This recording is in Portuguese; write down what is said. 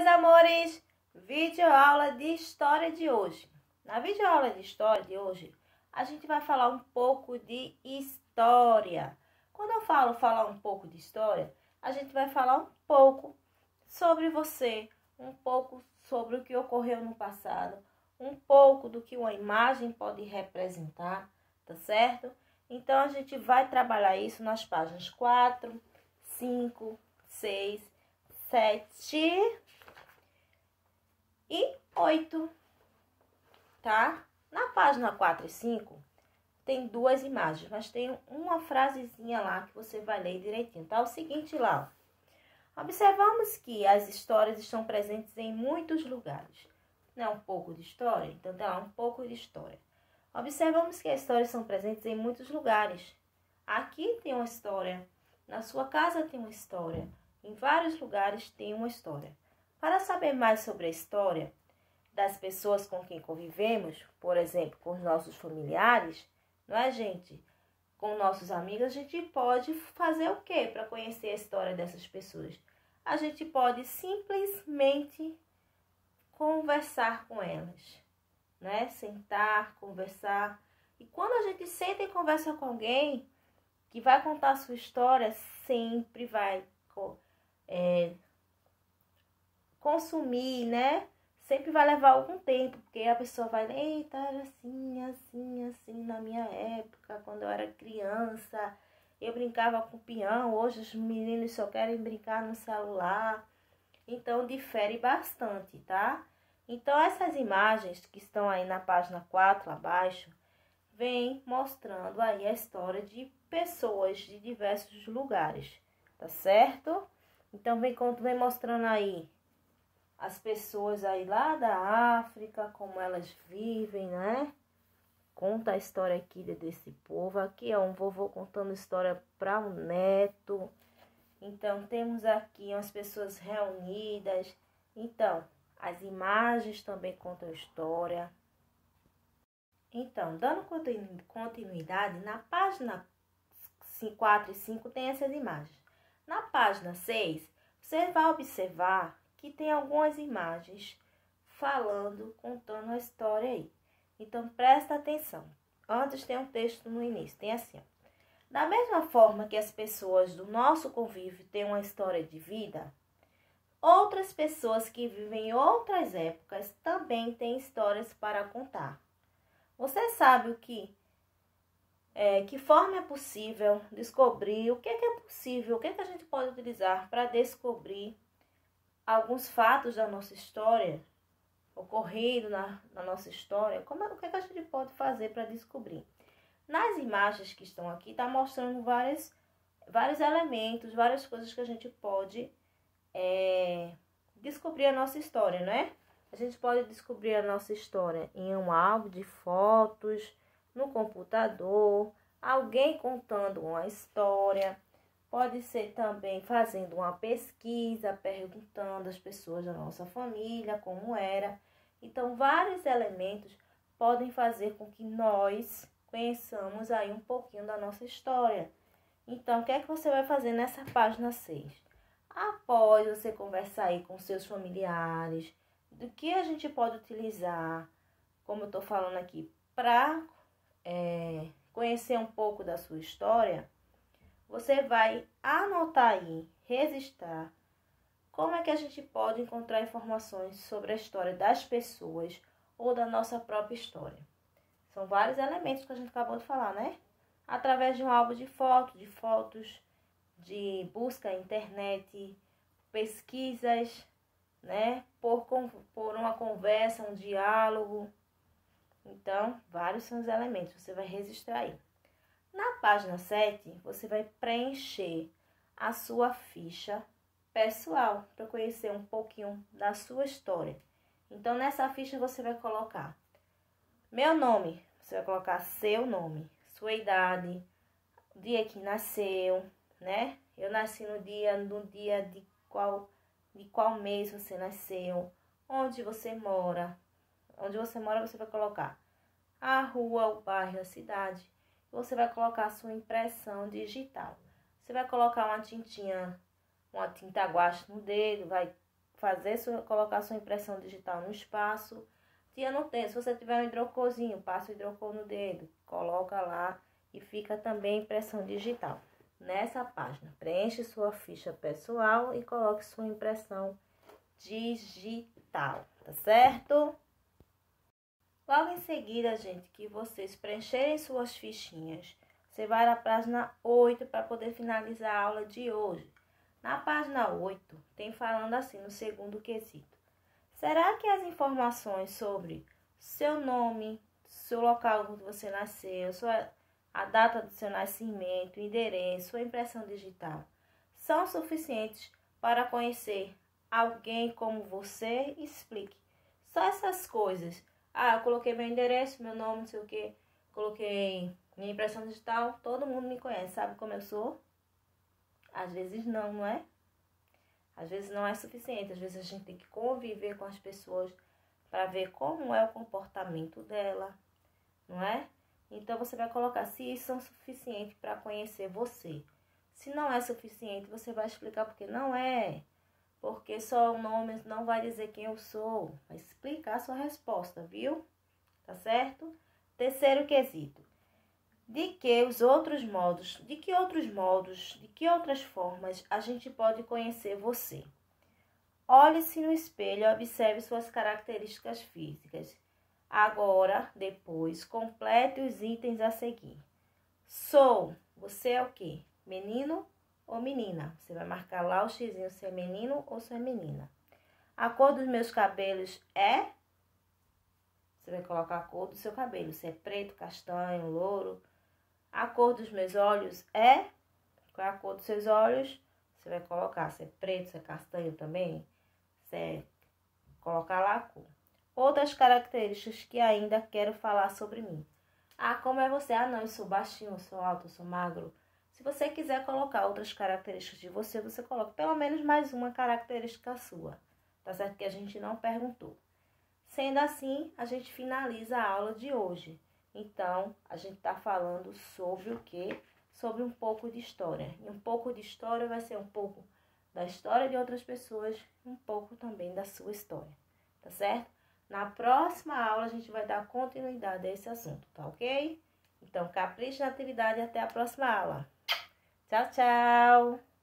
meus amores! Videoaula de história de hoje. Na videoaula de história de hoje, a gente vai falar um pouco de história. Quando eu falo falar um pouco de história, a gente vai falar um pouco sobre você, um pouco sobre o que ocorreu no passado, um pouco do que uma imagem pode representar, tá certo? Então, a gente vai trabalhar isso nas páginas 4, 5, 6, 7 e 8, tá? Na página 4 e 5, tem duas imagens, mas tem uma frasezinha lá que você vai ler direitinho. Tá o seguinte lá, ó. Observamos que as histórias estão presentes em muitos lugares. Não é um pouco de história? Então, tem lá um pouco de história. Observamos que as histórias são presentes em muitos lugares. Aqui tem uma história, na sua casa tem uma história, em vários lugares tem uma história. Para saber mais sobre a história das pessoas com quem convivemos, por exemplo, com os nossos familiares, não é, gente? Com nossos amigos, a gente pode fazer o quê para conhecer a história dessas pessoas? A gente pode simplesmente conversar com elas, né? Sentar, conversar. E quando a gente senta e conversa com alguém que vai contar a sua história, sempre vai consumir, né? Sempre vai levar algum tempo, porque a pessoa vai, eita, era assim, na minha época, quando eu era criança, eu brincava com peão, hoje os meninos só querem brincar no celular. Então, difere bastante, tá? Então, essas imagens que estão aí na página 4, abaixo, vem mostrando aí a história de pessoas de diversos lugares, tá certo? Então, vem mostrando aí as pessoas aí lá da África, como elas vivem, né? Conta a história aqui desse povo. Aqui é um vovô contando história para um neto. Então, temos aqui umas pessoas reunidas. Então, as imagens também contam história. Então, dando continuidade, na página 4 e 5 tem essas imagens. Na página 6, você vai observar que tem algumas imagens falando, contando a história aí. Então, presta atenção. Antes tem um texto no início, tem assim, ó. Da mesma forma que as pessoas do nosso convívio têm uma história de vida, outras pessoas que vivem em outras épocas também têm histórias para contar. Você sabe que forma é possível descobrir, o que é possível, o que a gente pode utilizar para descobrir alguns fatos da nossa história, ocorrido na nossa história, o que a gente pode fazer para descobrir? Nas imagens que estão aqui, está mostrando vários elementos, várias coisas que a gente pode descobrir a nossa história, né? A gente pode descobrir a nossa história em um álbum de fotos, no computador, alguém contando uma história. Pode ser também fazendo uma pesquisa, perguntando às pessoas da nossa família como era. Então, vários elementos podem fazer com que nós conheçamos aí um pouquinho da nossa história. Então, o que é que você vai fazer nessa página 6? Após você conversar aí com seus familiares, do que a gente pode utilizar, como eu estou falando aqui, para conhecer um pouco da sua história, você vai anotar aí, registrar, como é que a gente pode encontrar informações sobre a história das pessoas ou da nossa própria história. São vários elementos que a gente acabou de falar, né? Através de um álbum de fotos, de busca na internet, pesquisas, né? Por uma conversa, um diálogo. Então, vários são os elementos, você vai registrar aí. Na página 7, você vai preencher a sua ficha pessoal para conhecer um pouquinho da sua história. Então, nessa ficha você vai colocar meu nome, você vai colocar seu nome, sua idade, o dia que nasceu, né? Eu nasci no dia de qual mês você nasceu, onde você mora. Onde você mora, você vai colocar a rua, o bairro, a cidade. Você vai colocar a sua impressão digital. Você vai colocar uma tinta guache no dedo, vai colocar sua impressão digital no espaço. Tia, não tem. Se você tiver um hidrocorzinho, passa o hidrocor no dedo, coloca lá e fica também impressão digital. Nessa página, preenche sua ficha pessoal e coloque sua impressão digital, tá certo? Logo em seguida, gente, que vocês preencherem suas fichinhas, você vai na página 8 para poder finalizar a aula de hoje. Na página 8, tem falando assim, no segundo quesito. Será que as informações sobre seu nome, seu local onde você nasceu, a data do seu nascimento, endereço, sua impressão digital, são suficientes para conhecer alguém como você? Explique. Só essas coisas. Eu coloquei meu endereço, meu nome, não sei o que, coloquei minha impressão digital, todo mundo me conhece, sabe como eu sou? Às vezes não, não é? Às vezes não é suficiente, às vezes a gente tem que conviver com as pessoas para ver como é o comportamento dela, não é? Então, você vai colocar se isso é suficiente para conhecer você. Se não é suficiente, você vai explicar porque não é. Porque só o nome não vai dizer quem eu sou. Vai explicar a sua resposta, viu? Tá certo? Terceiro quesito. De que outras formas a gente pode conhecer você? Olhe-se no espelho e observe suas características físicas. Agora, depois, complete os itens a seguir. Sou, você é o quê? Menino ou menina? Você vai marcar lá o xizinho se é menino ou se é menina. A cor dos meus cabelos é? Você vai colocar a cor do seu cabelo, se é preto, castanho, louro. A cor dos meus olhos é? Qual é a cor dos seus olhos? Você vai colocar se é preto, se é castanho também. Você colocar lá a cor. Outras características que ainda quero falar sobre mim. Como é você? Não, eu sou baixinho, eu sou alto, eu sou magro. Se você quiser colocar outras características de você, você coloca pelo menos mais uma característica sua. Tá certo? Que a gente não perguntou. Sendo assim, a gente finaliza a aula de hoje. Então, a gente tá falando sobre o quê? Sobre um pouco de história. E um pouco de história vai ser um pouco da história de outras pessoas, um pouco também da sua história. Tá certo? Na próxima aula, a gente vai dar continuidade a esse assunto, tá ok? Então, capriche na atividade e até a próxima aula. Tchau, tchau!